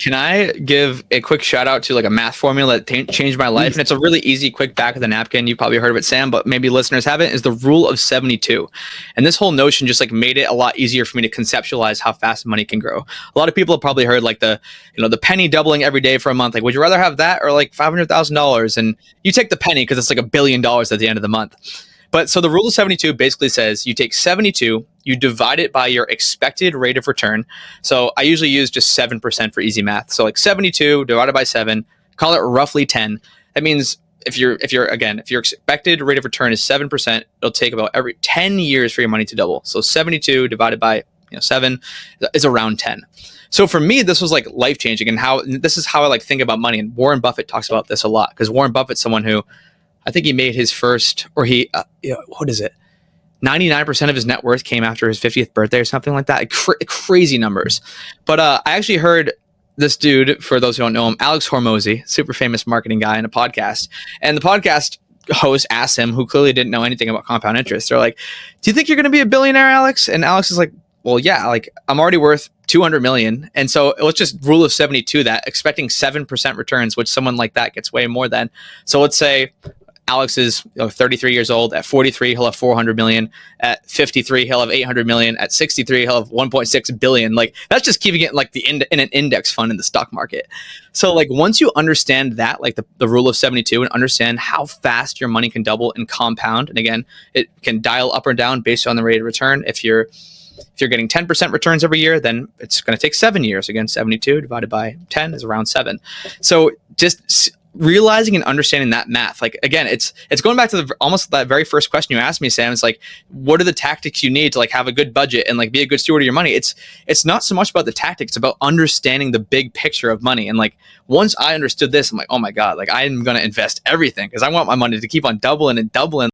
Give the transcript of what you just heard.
Can I give a quick shout out to like a math formula that changed my life? And it's a really easy, quick back of the napkin. You've probably heard of it, Sam, but maybe listeners haven't, is the rule of 72. And this whole notion just like made it a lot easier for me to conceptualize how fast money can grow. A lot of people have probably heard like the penny doubling every day for a month. Like, would you rather have that or like $500,000? And you take the penny because it's like $1 billion at the end of the month. But so the rule of 72 basically says you take 72, you divide it by your expected rate of return. So I usually use just 7% for easy math. So like 72 divided by 7, call it roughly 10. That means if your expected rate of return is 7%, it'll take about every 10 years for your money to double. So 72 divided by 7 is around 10. So for me, this was like life changing, and this is how I like think about money. And Warren Buffett talks about this a lot, because Warren Buffett's someone who, I think he made his first, or what is it? 99% of his net worth came after his 50th birthday or something like that. Crazy numbers. But I actually heard this dude, for those who don't know him, Alex Hormozy, super famous marketing guy, in a podcast. And the podcast host asked him, who clearly didn't know anything about compound interest, they're like, do you think you're going to be a billionaire, Alex? And Alex is like, well, yeah, like I'm already worth 200 million. And so let's just rule of 72 that, expecting 7% returns, which someone like that gets way more than. So let's say Alex is 33 years old. At 43, he'll have 400 million. At 53, he'll have 800 million. At 63, he'll have 1.6 billion. Like, that's just keeping it like in an index fund in the stock market. So like, once you understand that, like the rule of 72, and understand how fast your money can double and compound, and again, it can dial up or down based on the rate of return. If you're getting 10% returns every year, then it's going to take 7 years. Again, 72 divided by 10 is around 7. So just realizing and understanding that math, like, again, it's going back to almost that very first question you asked me, Sam. It's like, what are the tactics you need to like have a good budget and like be a good steward of your money? It's not so much about the tactics, it's about understanding the big picture of money. And like, once I understood this, I'm like, oh my God, like I'm going to invest everything because I want my money to keep on doubling and doubling.